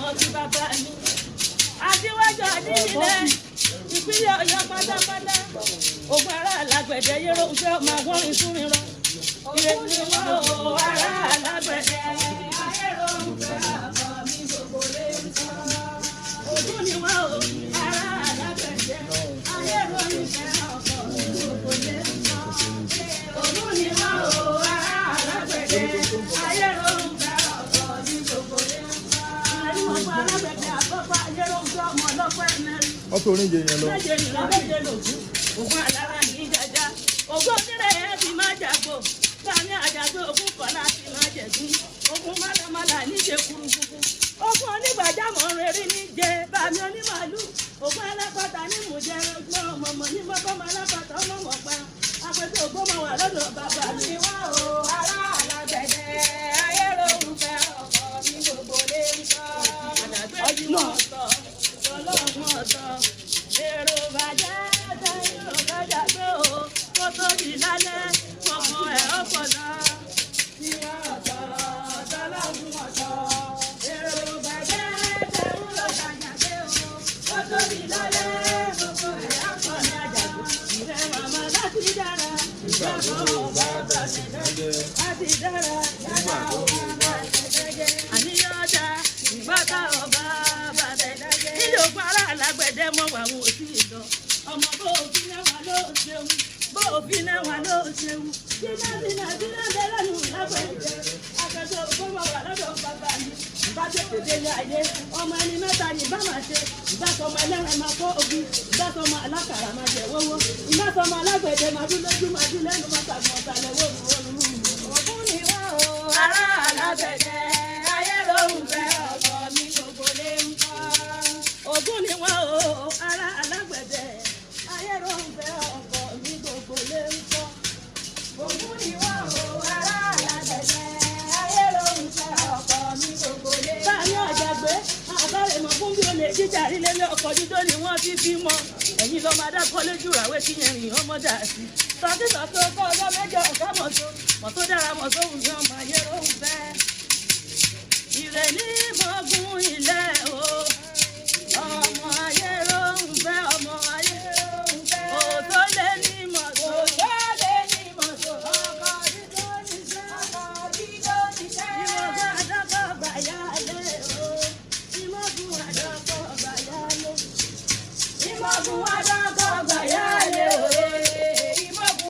ọmọ tí bàbá mi. Adéwájú Adénílẹ̀ ìpínlẹ̀ Ọ̀yọ́ pátápátá. Ògùn ará alágbẹ̀dẹ yẹ́rọ oúnjẹ ọmọ àwọ̀rin fún mi rán. Ìrètí wọn ò ará alágbẹ̀dẹ. Ayẹ̀rọ oúnjẹ ọkọ mi gbogbo lè ń tọ́. Ògùn ni wọn ò ará alágbẹ̀dẹ. Ayẹ̀rọ oúnjẹ ọkọ mi gbogbo lè ń tọ́. Ògùn ni wọn ò ará alágbẹ̀dẹ. Ayẹ̀rọ oúnjẹ ọkọ mi gbogbo lè ń tọ́. Ọmọ alágbẹ̀dẹ àkọ́kọ́ ayẹ̀rọ oúnjẹ ọmọ ọlọ́pẹ́ mẹ́rin. Ọkọ̀ oníjẹ yẹn lọ. Méje nìlọ méje lòkú. Ògùn alára ní jẹjá. Ògùn sílẹ̀ ẹ̀ fi máa jàgbó. Bámi àjàgbé ògùn kọ̀ọ̀lá fi máa jẹ̀gún. Ògùn málámálà níjẹ kúrúkúrú. Ògùn onígbàjámọ̀ rere níjẹ. Bámi onímàálù. Ògùn alápàtà ní mùjẹ. Ògùn ọmọọmọ ní mọ́kànmọ́ alápàtà ọmọ pa. Apẹ̀tẹ̀ ògbó mọ̀ wà lọ́dọ̀ bàbá mi. Wá o ará alágbẹ̀dẹ. Ayẹ̀rọ oúnjẹ ọkọ mi gbogbo lè ń tọ́. Àdàgbé ti mọ̀ ọ̀tọ̀. Ọlọ́run ọ̀tọ̀. Èrò bàjẹ́ èrò bàjẹ́ pé o kó tó di lálẹ́ ọmọ ẹ̀ ọ̀pọ̀ lọ. Ìwà ọ̀tọ̀ ọlọ́run ọ̀tọ̀. Èrò bàjẹ́ èrò bàjẹ́ pé o kó tó di lálẹ́ ọmọ ẹ̀ ọ̀pọ̀ lọ. Ìrẹ́ màmá láti dára. Ìjọba ọba bàtẹ̀ dẹ́gẹ́. Láti dára yàrá ọba bàtẹ̀ dẹ́gẹ́. Àníyàn ọjà ìgbàgbà ọba bàtẹ̀ dẹ́gẹ́. Ìjọba ará alágbẹ̀dẹ mọ̀ wà wò sí ìlọ. Ọmọ bó òfin náà wà ló ṣeun. Bó òfin náà wà ló ṣeun. Dínà bẹ́ẹ̀ lẹ́nu lágbẹ̀dẹ. Akẹ́kọ̀ọ́ ògbómọ̀ wà lọ́dọ̀ bàbá mi. Ìbá tètè délé ayé. Ọmọ ẹni mẹ́ta ni ìbá máa ṣe. Ìbá sọmọ ẹlẹ́rìn máa kó òbí. Ìbá sọmọ alákàrà máa jẹ wọ́wọ́. Ìbá sọmọ alágbẹ̀dẹ máa dún lójú máa dún lẹ́nu máa tàgbọ̀n ọ̀tàlẹ̀ wọ́ọ̀rù. Ògùn ni wá o. Ará alágbẹ̀dẹ. Ayẹ̀rọ oúnjẹ ọkọ mi gbogbo lè ń kọ́. Ògùn ni wá o. Ará alágbẹ̀dẹ. Ayẹ̀rọ oúnjẹ ọkọ mi gbogbo lè ń kọ́. Ògùn ni wá o. Ará alágbẹ̀dẹ. Ayẹ̀rọ oúnjẹ ọkọ mi gbogbo lè ń kọ́. Báyọ̀ àjàgbé àbárẹ̀ mọ̀ fún bí olè jíjà rí lélẹ̀ ọkọ̀ dídó ni wọ́n fi bí mọ́. Ẹ̀yin lọ́mọ adákọ́ lójú ràwé tí yẹn rìn ọmọ dà sí. Sọ́tí sọ́tò kọ́ ọjọ́ mẹ́jọ ọ̀gá mọ̀tò dára mọ̀tò òun ni ọmọ ayẹ̀rọ.